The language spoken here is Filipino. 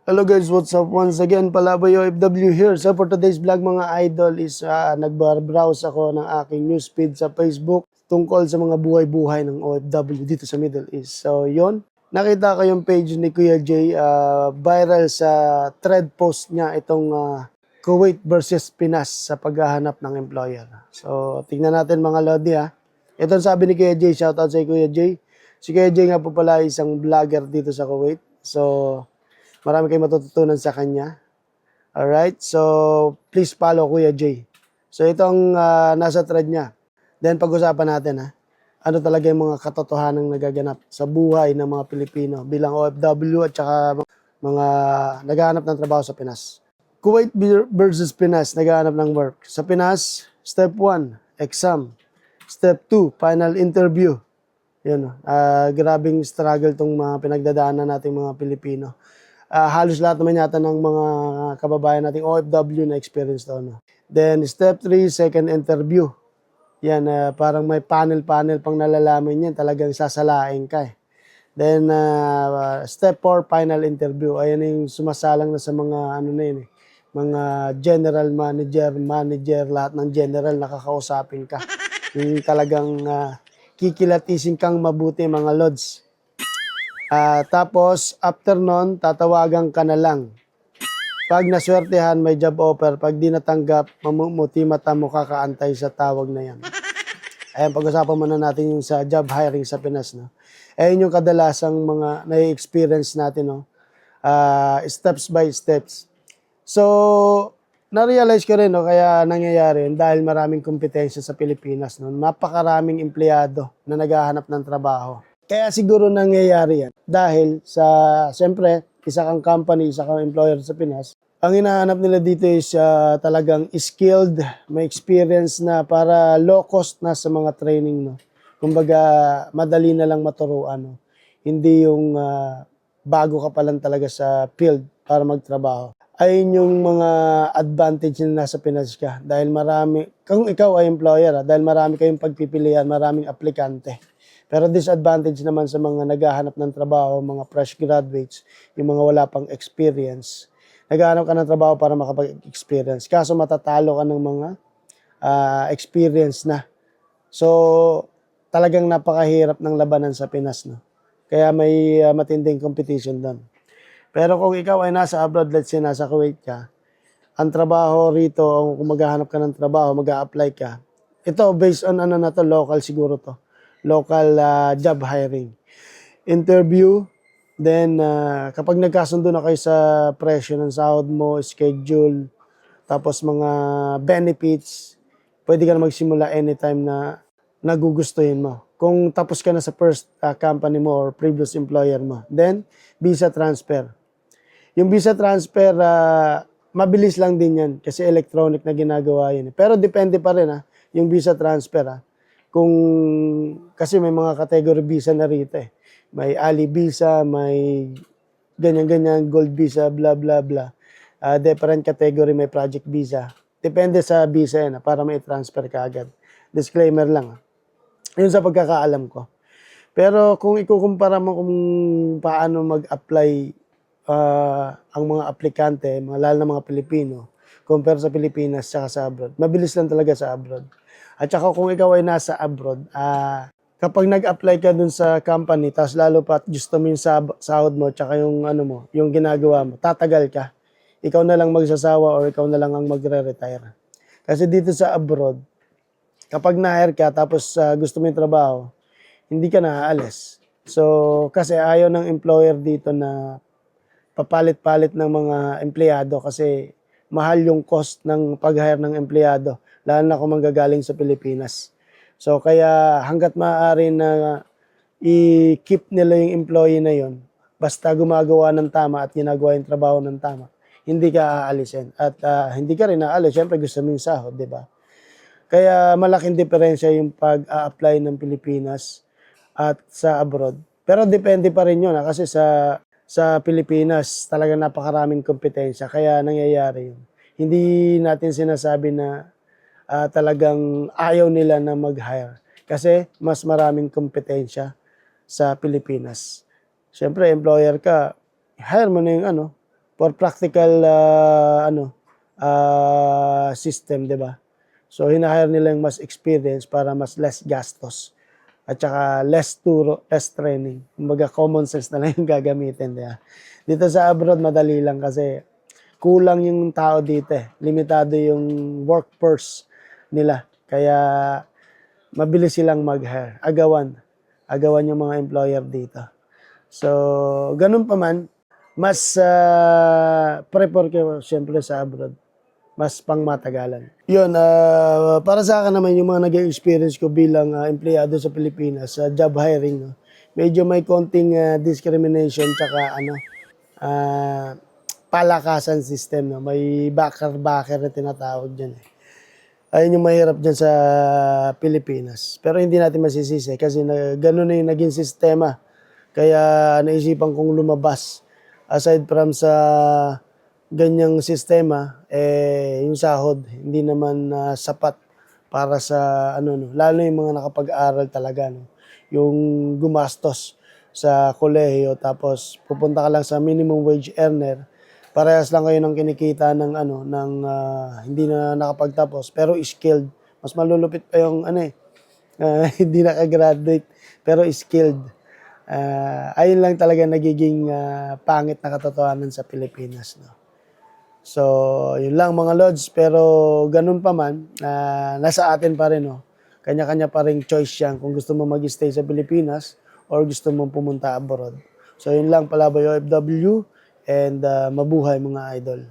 Hello guys, what's up? Once again, Palaboy OFW here. So for today's vlog mga idol is nagbar-browse ako ng aking newsfeed sa Facebook tungkol sa mga buhay-buhay ng OFW dito sa Middle East. So yon, nakita ko yung page ni Kuya Jay, viral sa thread post niya itong Kuwait versus Pinas sa paghahanap ng employer. So tingnan natin mga lodi ha. Ito ang sabi ni Kuya Jay, shoutout sa Kuya Jay. Si Kuya Jay nga po pala isang vlogger dito sa Kuwait. So marami kayong matututunan sa kanya. Alright? So, please follow Kuya Jay. So, itong nasa thread niya. Then, pag-usapan natin ano talaga yung mga katotohanang nagaganap sa buhay ng mga Pilipino bilang OFW at saka mga naghahanap ng trabaho sa Pinas. Kuwait versus Pinas, naghahanap ng work. Sa Pinas, step 1, exam. Step 2, final interview. Yun, grabing struggle tong mga pinagdadaanan nating mga Pilipino. Halos lahat naman yata ng mga kababayan nating OFW na experience to. No? Then, step 3, second interview. Yan, parang may panel-panel pang nalalaman yan. Talagang sasalain ka eh. Then, step 4, final interview. Ayan yung sumasalang na sa mga ano na yun eh. Mga general manager, lahat ng general nakakausapin ka. Yung talagang kikilatisin kang mabuti mga lods. Tapos, after nun, tatawagan ka na lang. Pag naswertehan, may job offer. Pag di natanggap, mamumuti mata mo kakaantay sa tawag na yan. Ayan, pag-usapan muna natin yung sa job hiring sa Pinas. No? Ayan yung kadalasang mga na-experience natin. No? Steps by steps. So, na-realize ko rin, no, kaya nangyayari yun dahil maraming kompetensya sa Pilipinas. No? Napakaraming empleyado na naghahanap ng trabaho. Kaya siguro nangyayari yan dahil sa, siyempre, isa kang company, isa kang employer sa Pinas. Ang hinahanap nila dito is talagang skilled, may experience na para low cost na sa mga training. No? Kumbaga, madali na lang maturuan. No? Hindi yung bago ka pa lang talaga sa field para magtrabaho. Ayun yung mga advantage na nasa Pinas ka. Dahil marami, kung ikaw ay employer, dahil marami kayong pagpipilian, maraming aplikante. Pero disadvantage naman sa mga naghahanap ng trabaho, mga fresh graduates, yung mga wala pang experience. Naghahanap ka ng trabaho para makapag-experience. Kaso matatalo ka ng mga experience na. So, talagang napakahirap ng labanan sa Pinas. No? Kaya may matinding competition doon. Pero kung ikaw ay nasa abroad, let's say nasa Kuwait ka, ang trabaho rito, kung maghahanap ka ng trabaho, mag-a-apply ka, ito based on ano na to, local siguro to. Local job hiring. Interview, then kapag nagkasundo na kayo sa presyo ng sahod mo, schedule, tapos mga benefits, pwede ka na magsimula anytime na nagugustuhin mo. Kung tapos ka na sa first company mo or previous employer mo. Then, visa transfer. Yung visa transfer, mabilis lang din yan kasi electronic na ginagawa yun. Pero depende pa rin yung visa transfer. Kung kasi may mga category visa na rito eh. May Ali visa, may ganyan-ganyan, gold visa, blah blah blah. Different category, may project visa. Depende sa visa yan para may transfer ka agad. Disclaimer lang. Yun sa pagkakaalam ko. Pero kung ikukumpara mo kung paano mag-apply ang mga aplikante, lalo na mga Pilipino, compare sa Pilipinas at sa abroad, mabilis lang talaga sa abroad. At saka kung ikaw ay nasa abroad, kapag nag-apply ka dun sa company, tapos lalo pa gusto mo yung sahod mo, tsaka yung ano mo, yung ginagawa mo, tatagal ka. Ikaw na lang magsasawa or ikaw na lang ang magre-retire. Kasi dito sa abroad, kapag na-hire ka, tapos gusto mo yung trabaho, hindi ka naaalis. So, kasi ayaw ng employer dito na papalit-palit ng mga empleyado kasi mahal yung cost ng pag-hire ng empleyado, lalo na kung manggagaling sa Pilipinas. So, kaya hanggat maaari na i-keep nila yung employee na yon, basta gumagawa ng tama at ginagawa yung trabaho ng tama, hindi ka aalisin. At hindi ka rin aalis, syempre gusto mo yung sahod, di ba? Kaya malaking diferensya yung pag-a-apply ng Pilipinas at sa abroad. Pero depende pa rin yun kasi sa Pilipinas talagang napakaraming kompetensya kaya nangyayari yun. Hindi natin sinasabi na talagang ayaw nila na mag-hire kasi mas maraming kompetensya sa Pilipinas. Siyempre, employer ka, hire mo na yung for practical system, 'di ba? So hinahire nila yung mas experience para mas less gastos at saka less turo, less training. Kumbaga common sense na lang yung gagamitin, 'di ba? Dito sa abroad madali lang kasi kulang yung tao dito eh. Limitado yung workforce nila. Kaya mabilis silang mag-hire. Agawan. Agawan yung mga employer dito. So, ganun pa man, mas prefer ko siyempre sa abroad. Mas pangmatagalan. Yun, para sa akin naman yung mga nag-experience ko bilang empleyado sa Pilipinas sa job hiring, no? Medyo may konting discrimination tsaka ah, palakasan system. No? May backer-backer na tinatawag dyan. Eh. Ayun yung mahirap dyan sa Pilipinas. Pero hindi natin masisisi kasi ganun na yung naging sistema. Kaya naisipan kong lumabas. Aside from sa ganyang sistema, yung sahod, hindi naman sapat para sa, lalo yung mga nakapag-aral talaga, no? Yung gumastos sa kolehiyo, tapos pupunta ka lang sa minimum wage earner, parehas lang kayo ng kinikita ng hindi na nakapagtapos pero skilled. Mas malulupit pa yung hindi nakagraduate pero skilled. Ayun lang talaga nagiging pangit na katotohanan sa Pilipinas, no. So, yun lang mga lods, pero ganun pa man, nasa atin pa rin, no. Kanya-kanya pa rin choice yan kung gusto mo mag-stay sa Pilipinas or gusto mo pumunta abroad. So, yun lang pala, OFW. And mabuhay mga idol.